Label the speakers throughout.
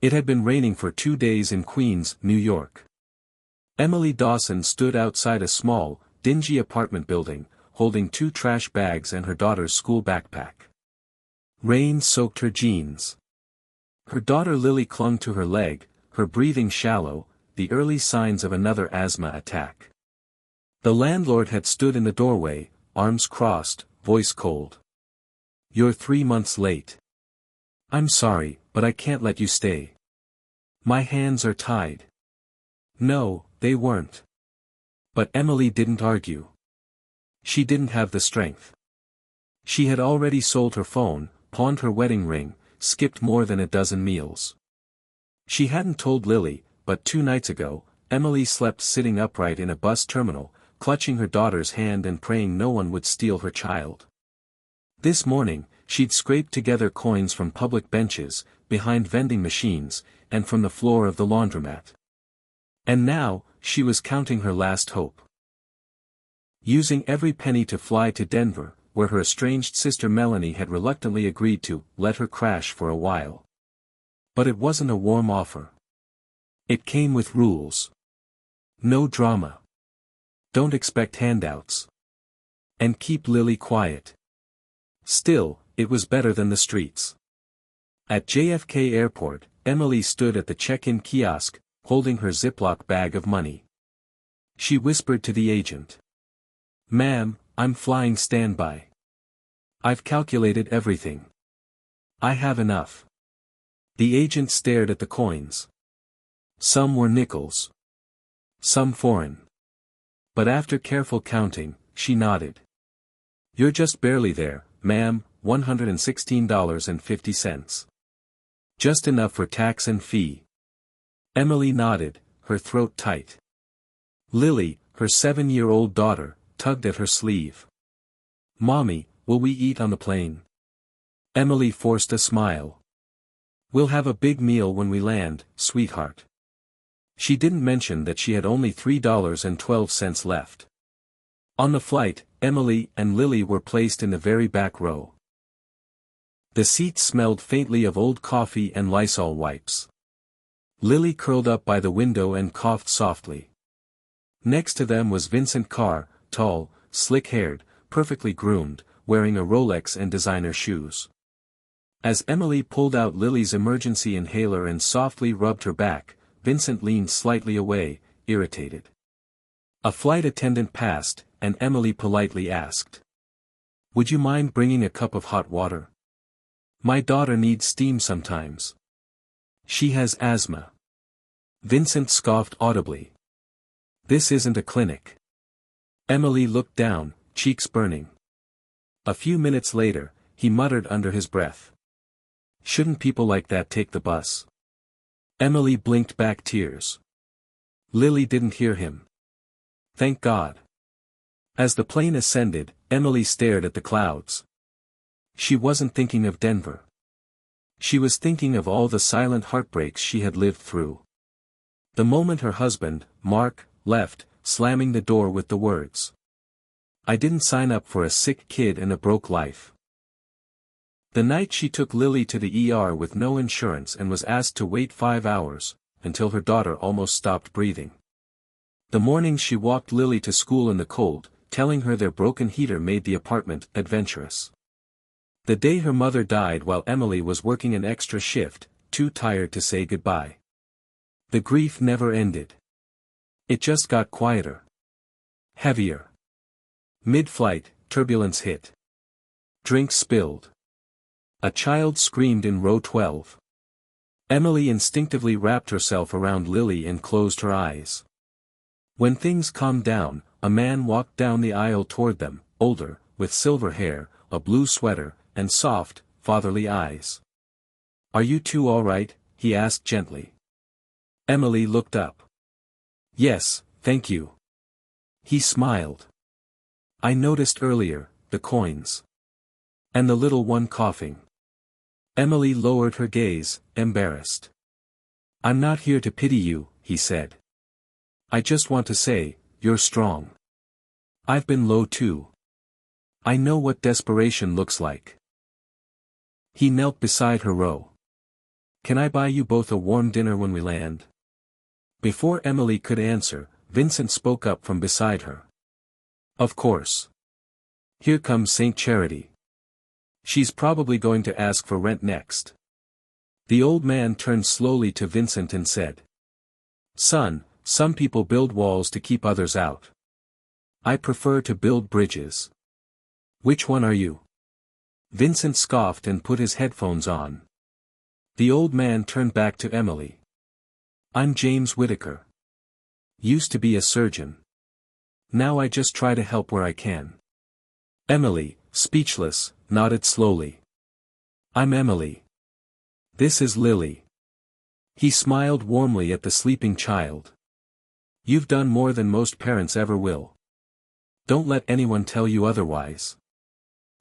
Speaker 1: It had been raining for 2 days in Queens, New York. Emily Dawson stood outside a small, dingy apartment building, holding 2 trash bags and her daughter's school backpack. Rain soaked her jeans. Her daughter Lily clung to her leg, her breathing shallow, the early signs of another asthma attack. The landlord had stood in the doorway, arms crossed, voice cold. "You're 3 months late. I'm sorry, but I can't let you stay. My hands are tied." No, they weren't. But Emily didn't argue. She didn't have the strength. She had already sold her phone, pawned her wedding ring, skipped more than a dozen meals. She hadn't told Lily, but 2 nights ago, Emily slept sitting upright in a bus terminal, clutching her daughter's hand and praying no one would steal her child. This morning, she'd scraped together coins from public benches, behind vending machines, and from the floor of the laundromat. And now, she was counting her last hope. Using every penny to fly to Denver, where her estranged sister Melanie had reluctantly agreed to let her crash for a while. But it wasn't a warm offer. It came with rules. No drama. Don't expect handouts. And keep Lily quiet. Still, it was better than the streets. At JFK Airport, Emily stood at the check-in kiosk, holding her Ziploc bag of money. She whispered to the agent. "Ma'am, I'm flying standby. I've calculated everything. I have enough." The agent stared at the coins. Some were nickels. Some foreign. But after careful counting, she nodded. "You're just barely there, ma'am, $116.50. Just enough for tax and fee." Emily nodded, her throat tight. Lily, her 7-year-old daughter, tugged at her sleeve. "Mommy, will we eat on the plane?" Emily forced a smile. "We'll have a big meal when we land, sweetheart." She didn't mention that she had only $3.12 left. On the flight, Emily and Lily were placed in the very back row. The seats smelled faintly of old coffee and Lysol wipes. Lily curled up by the window and coughed softly. Next to them was Vincent Carr, tall, slick-haired, perfectly groomed, wearing a Rolex and designer shoes. As Emily pulled out Lily's emergency inhaler and softly rubbed her back, Vincent leaned slightly away, irritated. A flight attendant passed, and Emily politely asked. "Would you mind bringing a cup of hot water? My daughter needs steam sometimes. She has asthma." Vincent scoffed audibly. "This isn't a clinic." Emily looked down, cheeks burning. A few minutes later, he muttered under his breath. "Shouldn't people like that take the bus?" Emily blinked back tears. Lily didn't hear him. Thank God. As the plane ascended, Emily stared at the clouds. She wasn't thinking of Denver. She was thinking of all the silent heartbreaks she had lived through. The moment her husband, Mark, left, slamming the door with the words, "I didn't sign up for a sick kid and a broke life." The night she took Lily to the ER with no insurance and was asked to wait 5 hours, until her daughter almost stopped breathing. The morning she walked Lily to school in the cold, telling her their broken heater made the apartment adventurous. The day her mother died while Emily was working an extra shift, too tired to say goodbye. The grief never ended. It just got quieter. Heavier. Mid-flight, turbulence hit. Drinks spilled. A child screamed in row 12. Emily instinctively wrapped herself around Lily and closed her eyes. When things calmed down, a man walked down the aisle toward them, older, with silver hair, a blue sweater, and soft, fatherly eyes. "Are you two all right?" he asked gently. Emily looked up. "Yes, thank you." He smiled. "I noticed earlier, the coins. And the little one coughing." Emily lowered her gaze, embarrassed. "I'm not here to pity you," he said. "I just want to say, you're strong. I've been low too. I know what desperation looks like." He knelt beside her row. Can I buy you both a warm dinner when we land? Before Emily could answer, Vincent spoke up from beside her. Of course. Here comes Saint Charity. She's probably going to ask for rent next. The old man turned slowly to Vincent and said. Son, some people build walls to keep others out. I prefer to build bridges. Which one are you? Vincent scoffed and put his headphones on. The old man turned back to Emily. I'm James Whittaker. Used to be a surgeon. Now I just try to help where I can. Emily, speechless, nodded slowly. I'm Emily. This is Lily. He smiled warmly at the sleeping child. You've done more than most parents ever will. Don't let anyone tell you otherwise.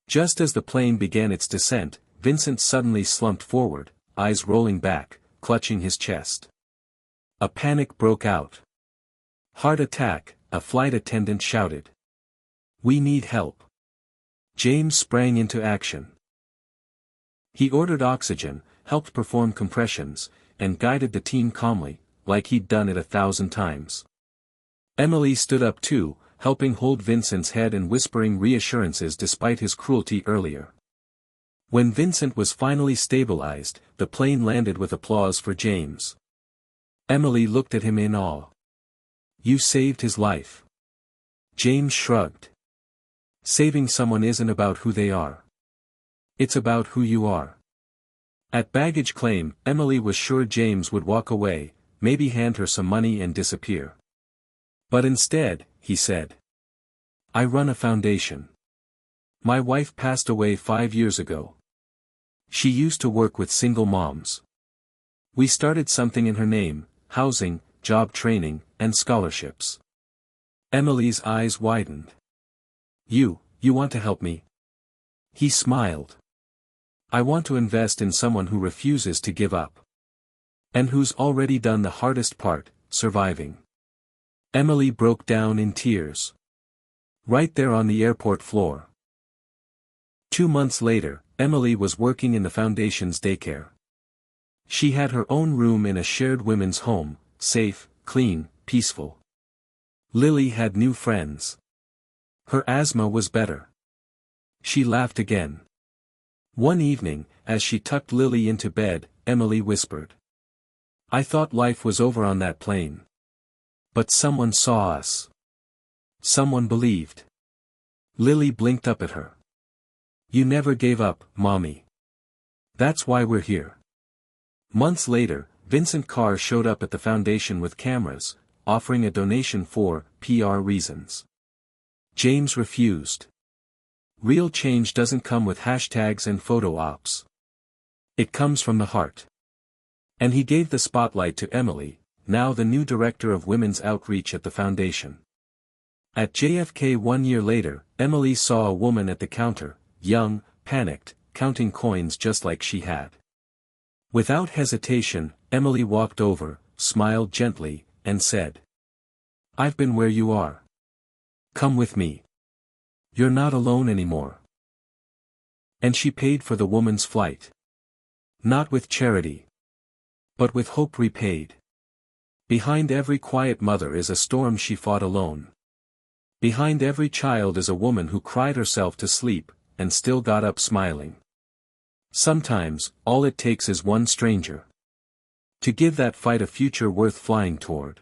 Speaker 1: Just as the plane began its descent, Vincent suddenly slumped forward, eyes rolling back, clutching his chest. A panic broke out. Heart attack, a flight attendant shouted. We need help. James sprang into action. He ordered oxygen, helped perform compressions, and guided the team calmly, like he'd done it 1,000 times. Emily stood up too, helping hold Vincent's head and whispering reassurances despite his cruelty earlier. When Vincent was finally stabilized, the plane landed with applause for James. Emily looked at him in awe. You saved his life. James shrugged. Saving someone isn't about who they are. It's about who you are. At baggage claim, Emily was sure James would walk away, maybe hand her some money and disappear. But instead, he said. I run a foundation. My wife passed away 5 years ago. She used to work with single moms. We started something in her name, housing, job training, and scholarships. Emily's eyes widened. You want to help me? He smiled. I want to invest in someone who refuses to give up. And who's already done the hardest part, surviving. Emily broke down in tears. Right there on the airport floor. 2 months later, Emily was working in the foundation's daycare. She had her own room in a shared women's home, safe, clean, peaceful. Lily had new friends. Her asthma was better. She laughed again. One evening, as she tucked Lily into bed, Emily whispered. I thought life was over on that plane. But someone saw us. Someone believed. Lily blinked up at her. You never gave up, Mommy. That's why we're here. Months later, Vincent Carr showed up at the foundation with cameras, offering a donation for PR reasons. James refused. Real change doesn't come with hashtags and photo ops. It comes from the heart. And he gave the spotlight to Emily, now the new director of women's outreach at the foundation. At JFK 1 year later, Emily saw a woman at the counter, young, panicked, counting coins just like she had. Without hesitation, Emily walked over, smiled gently, and said. I've been where you are. Come with me. You're not alone anymore. And she paid for the woman's flight. Not with charity. But with hope repaid. Behind every quiet mother is a storm she fought alone. Behind every child is a woman who cried herself to sleep, and still got up smiling. Sometimes, all it takes is one stranger. To give that fight a future worth flying toward.